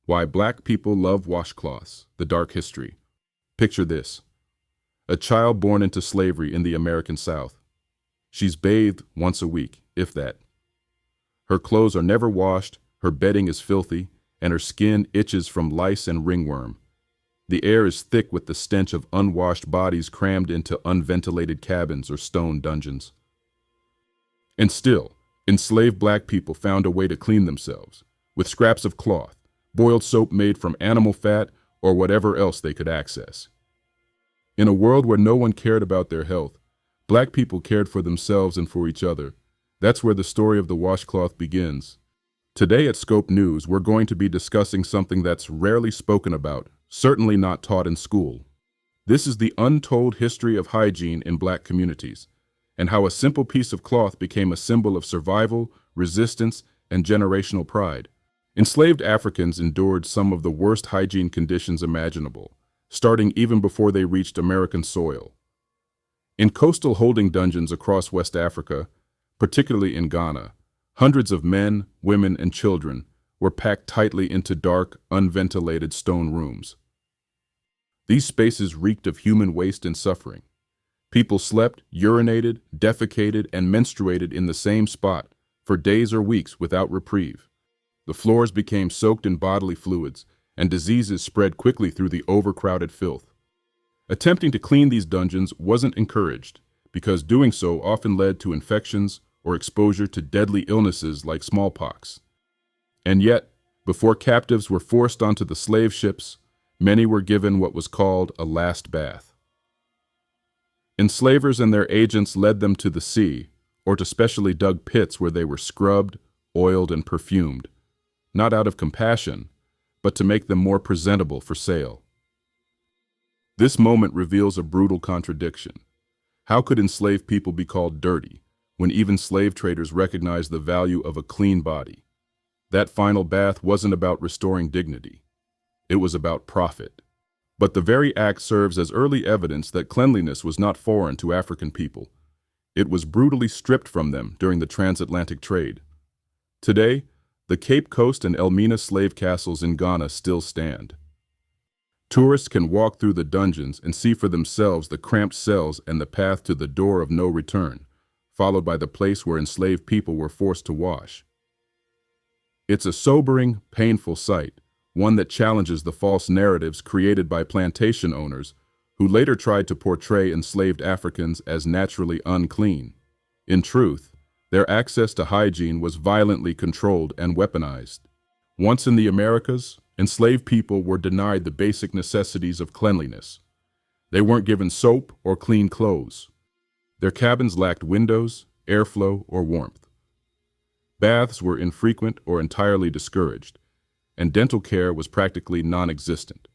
Why Black People Love Washcloths, The Dark History. Picture this. A child born into slavery in the American South. She's bathed once a week, if that. Her clothes are never washed, her bedding is filthy, and her skin itches from lice and ringworm. The air is thick with the stench of unwashed bodies crammed into unventilated cabins or stone dungeons. And still, enslaved Black people found a way to clean themselves, with scraps of cloth, boiled soap made from animal fat, or whatever else they could access. In a world where no one cared about their health, Black people cared for themselves and for each other. That's where the story of the washcloth begins. Today at Scope News, we're going to be discussing something that's rarely spoken about, certainly not taught in school. This is the untold history of hygiene in Black communities, and how a simple piece of cloth became a symbol of survival, resistance, and generational pride. Enslaved Africans endured some of the worst hygiene conditions imaginable, starting even before they reached American soil. In coastal holding dungeons across West Africa, particularly in Ghana, hundreds of men, women, and children were packed tightly into dark, unventilated stone rooms. These spaces reeked of human waste and suffering. People slept, urinated, defecated, and menstruated in the same spot for days or weeks without reprieve. The floors became soaked in bodily fluids, and diseases spread quickly through the overcrowded filth. Attempting to clean these dungeons wasn't encouraged, because doing so often led to infections or exposure to deadly illnesses like smallpox. And yet, before captives were forced onto the slave ships, many were given what was called a last bath. Enslavers and their agents led them to the sea, or to specially dug pits where they were scrubbed, oiled, and perfumed, not out of compassion, but to make them more presentable for sale. This moment reveals a brutal contradiction. How could enslaved people be called dirty, when even slave traders recognized the value of a clean body? That final bath wasn't about restoring dignity. It was about profit. But the very act serves as early evidence that cleanliness was not foreign to African people. It was brutally stripped from them during the transatlantic trade. Today, the Cape Coast and Elmina slave castles in Ghana still stand. Tourists can walk through the dungeons and see for themselves the cramped cells and the path to the door of no return, followed by the place where enslaved people were forced to wash. It's a sobering, painful sight, one that challenges the false narratives created by plantation owners who later tried to portray enslaved Africans as naturally unclean. In truth, their access to hygiene was violently controlled and weaponized. Once in the Americas, enslaved people were denied the basic necessities of cleanliness. They weren't given soap or clean clothes. Their cabins lacked windows, airflow, or warmth. Baths were infrequent or entirely discouraged, and dental care was practically non-existent.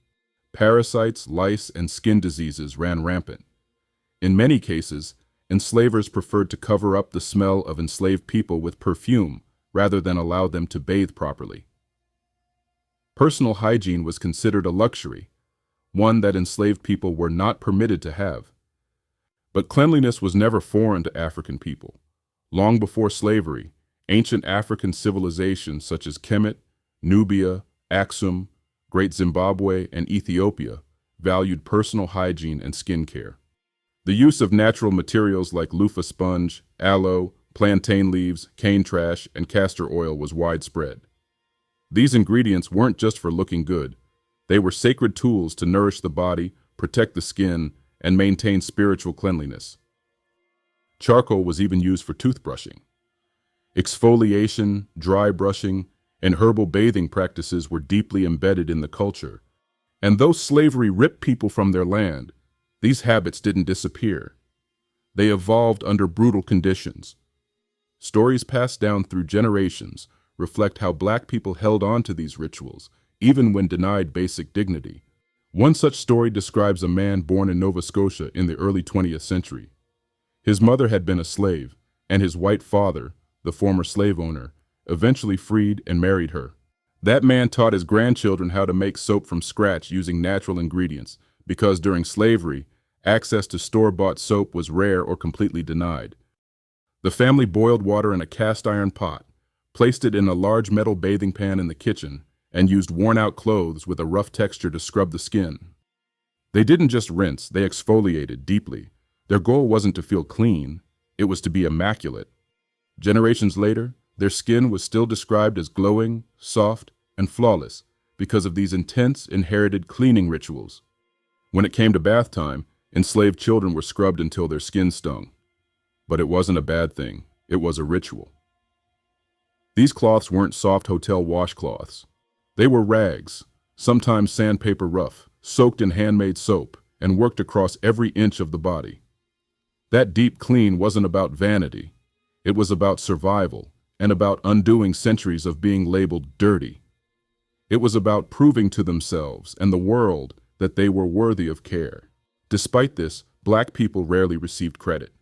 Parasites, lice, and skin diseases ran rampant. In many cases, enslavers preferred to cover up the smell of enslaved people with perfume rather than allow them to bathe properly. Personal hygiene was considered a luxury, one that enslaved people were not permitted to have. But cleanliness was never foreign to African people. Long before slavery, ancient African civilizations such as Kemet, Nubia, Aksum, Great Zimbabwe, and Ethiopia valued personal hygiene and skin care. The use of natural materials like loofah sponge, aloe, plantain leaves, cane trash, and castor oil was widespread. These ingredients weren't just for looking good. They were sacred tools to nourish the body, protect the skin, and maintain spiritual cleanliness. Charcoal was even used for toothbrushing. Exfoliation, dry brushing, and herbal bathing practices were deeply embedded in the culture. And though slavery ripped people from their land, these habits didn't disappear. They evolved under brutal conditions. Stories passed down through generations reflect how Black people held on to these rituals, even when denied basic dignity. One such story describes a man born in Nova Scotia in the early 20th century. His mother had been a slave, and his white father, the former slave owner, eventually freed and married her. That man taught his grandchildren how to make soap from scratch using natural ingredients, because during slavery, access to store-bought soap was rare or completely denied. The family boiled water in a cast iron pot, placed it in a large metal bathing pan in the kitchen, and used worn-out clothes with a rough texture to scrub the skin. They didn't just rinse, they exfoliated deeply. Their goal wasn't to feel clean, it was to be immaculate. Generations later, their skin was still described as glowing, soft, and flawless because of these intense, inherited cleaning rituals. When it came to bath time, enslaved children were scrubbed until their skin stung. But it wasn't a bad thing, it was a ritual. These cloths weren't soft hotel washcloths. They were rags, sometimes sandpaper rough, soaked in handmade soap, and worked across every inch of the body. That deep clean wasn't about vanity. It was about survival and about undoing centuries of being labeled dirty. It was about proving to themselves and the world that they were worthy of care. Despite this, black people rarely received credit.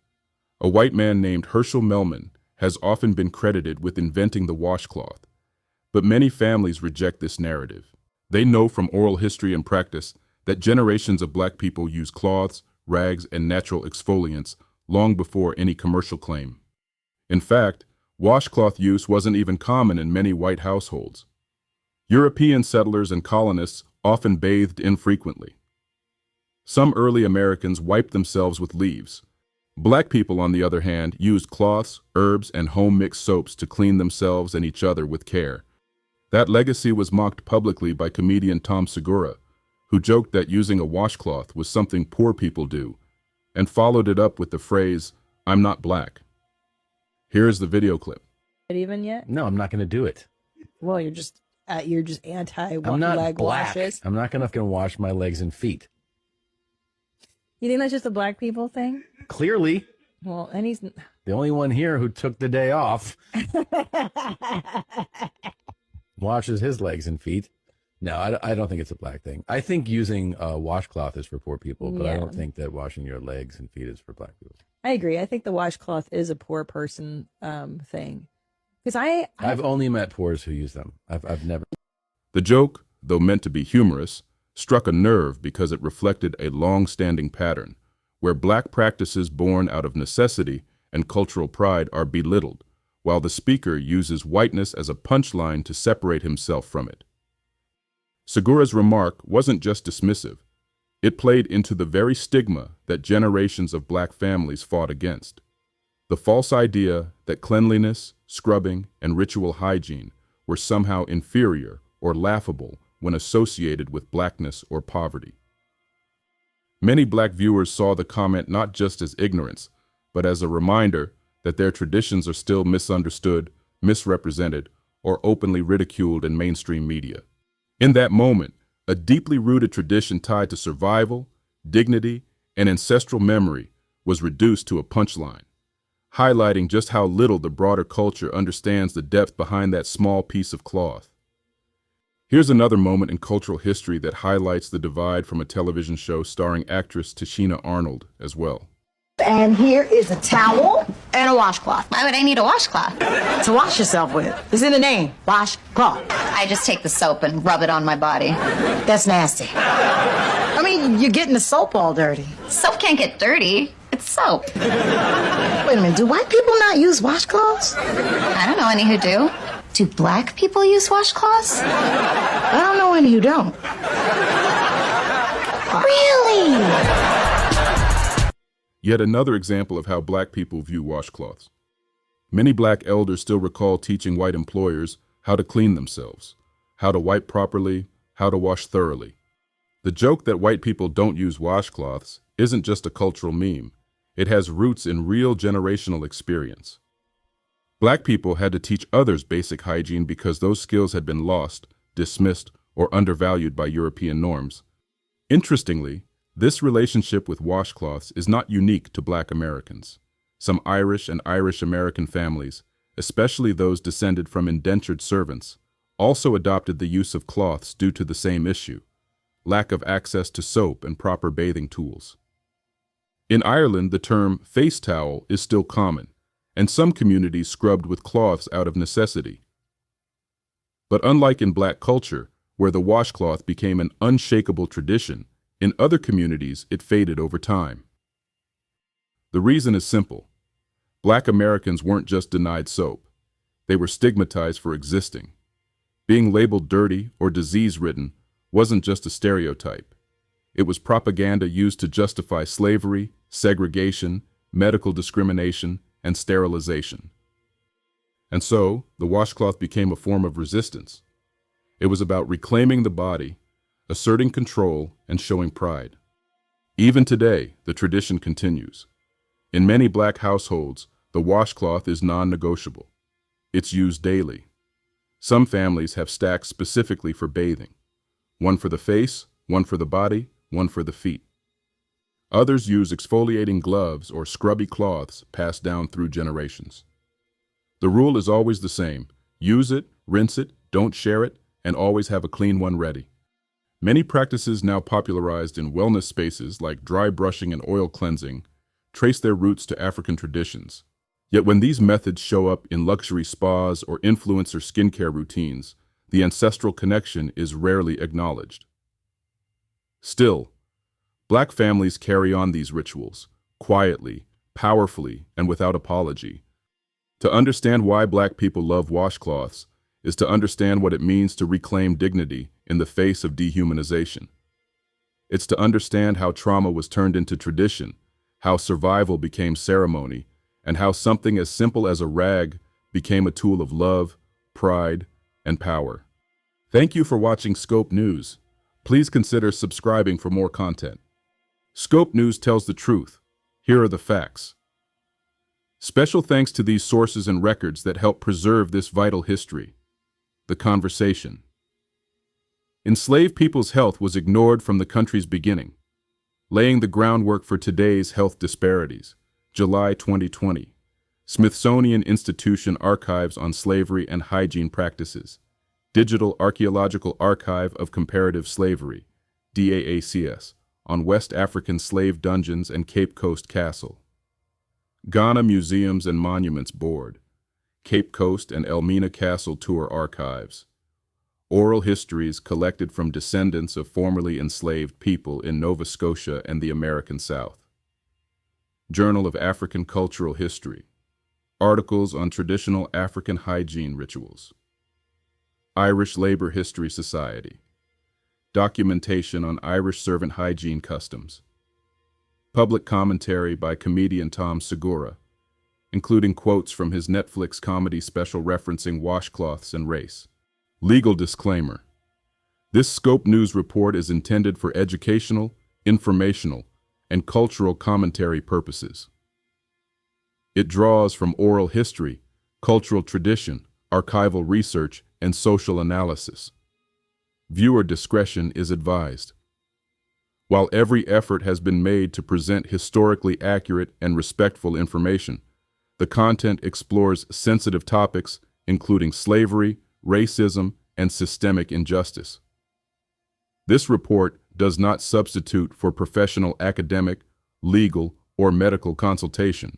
A white man named Herschel Melman has often been credited with inventing the washcloth, but many families reject this narrative. They know from oral history and practice that generations of black people used cloths, rags, and natural exfoliants long before any commercial claim. In fact, washcloth use wasn't even common in many white households. European settlers and colonists often bathed infrequently. Some early Americans wiped themselves with leaves. Black people, on the other hand, used cloths, herbs, and home-mixed soaps to clean themselves and each other with care. That legacy was mocked publicly by comedian Tom Segura, who joked that using a washcloth was something poor people do, and followed it up with the phrase, "I'm not black." Here is the video clip. Even yet? No, I'm not going to do it. Well, you're just anti I'm not leg black. washes. I'm not going to wash my legs and feet. You think that's just a black people thing? Clearly. Well, and he's The only one here who took the day off washes his legs and feet. No, I don't think it's a black thing. I think using a washcloth is for poor people, but I don't think that washing your legs and feet is for black people. I agree. I think the washcloth is a poor person thing. Because I've only met poors who use them. I've never. The joke, though meant to be humorous, struck a nerve because it reflected a long-standing pattern where black practices born out of necessity and cultural pride are belittled, while the speaker uses whiteness as a punchline to separate himself from it. Segura's remark wasn't just dismissive. It played into the very stigma that generations of black families fought against. The false idea that cleanliness, scrubbing, and ritual hygiene were somehow inferior or laughable when associated with blackness or poverty. Many black viewers saw the comment not just as ignorance, but as a reminder that their traditions are still misunderstood, misrepresented, or openly ridiculed in mainstream media. In that moment, a deeply rooted tradition tied to survival, dignity, and ancestral memory was reduced to a punchline, highlighting just how little the broader culture understands the depth behind that small piece of cloth. Here's another moment in cultural history that highlights the divide from a television show starring actress Tashina Arnold as well. And here is a towel and a washcloth. Why would I need a washcloth? To wash yourself with. It's in the name, washcloth. I just take the soap and rub it on my body. That's nasty. I mean, you're getting the soap all dirty. Soap can't get dirty. It's soap. Wait a minute, do white people not use washcloths? I don't know any who do. Do black people use washcloths? I don't know any who don't. Really? Yet another example of how black people view washcloths. Many black elders still recall teaching white employers how to clean themselves, how to wipe properly, how to wash thoroughly. The joke that white people don't use washcloths isn't just a cultural meme. It has roots in real generational experience. Black people had to teach others basic hygiene because those skills had been lost, dismissed, or undervalued by European norms. Interestingly, this relationship with washcloths is not unique to black Americans. Some Irish and Irish-American families, especially those descended from indentured servants, also adopted the use of cloths due to the same issue: lack of access to soap and proper bathing tools. In Ireland, the term face towel is still common, and some communities scrubbed with cloths out of necessity. But unlike in black culture, where the washcloth became an unshakable tradition, in other communities it faded over time. The reason is simple. Black Americans weren't just denied soap. They were stigmatized for existing. Being labeled dirty or disease-ridden wasn't just a stereotype. It was propaganda used to justify slavery, segregation, medical discrimination, and sterilization. And so, the washcloth became a form of resistance. It was about reclaiming the body, asserting control, and showing pride. Even today, the tradition continues. In many Black households, the washcloth is non-negotiable. It's used daily. Some families have stacks specifically for bathing. One for the face, one for the body, one for the feet. Others use exfoliating gloves or scrubby cloths passed down through generations. The rule is always the same. Use it, rinse it, don't share it, and always have a clean one ready. Many practices now popularized in wellness spaces like dry brushing and oil cleansing trace their roots to African traditions. Yet when these methods show up in luxury spas or influencer skincare routines, the ancestral connection is rarely acknowledged. Still, Black families carry on these rituals, quietly, powerfully, and without apology. To understand why Black people love washcloths is to understand what it means to reclaim dignity in the face of dehumanization. It's to understand how trauma was turned into tradition, how survival became ceremony, and how something as simple as a rag became a tool of love, pride, and power. Thank you for watching Scope News. Please consider subscribing for more content. Scope News tells the truth. Here are the facts. Special thanks to these sources and records that help preserve this vital history. The conversation. Enslaved people's health was ignored from the country's beginning, laying the groundwork for today's health disparities. July 2020. Smithsonian Institution Archives on Slavery and Hygiene Practices. Digital Archaeological Archive of Comparative Slavery, DAACS, on West African Slave Dungeons and Cape Coast Castle. Ghana Museums and Monuments Board, Cape Coast and Elmina Castle Tour Archives. Oral histories collected from descendants of formerly enslaved people in Nova Scotia and the American South. Journal of African Cultural History. Articles on traditional African hygiene rituals. Irish Labor History Society. Documentation on Irish servant hygiene customs. Public commentary by comedian Tom Segura, including quotes from his Netflix comedy special referencing washcloths and race. Legal disclaimer. This Scope News report is intended for educational, informational, and cultural commentary purposes. It draws from oral history, cultural tradition, archival research, and social analysis. Viewer discretion is advised. While every effort has been made to present historically accurate and respectful information, the content explores sensitive topics including slavery, racism, and systemic injustice. This report does not substitute for professional academic, legal, or medical consultation.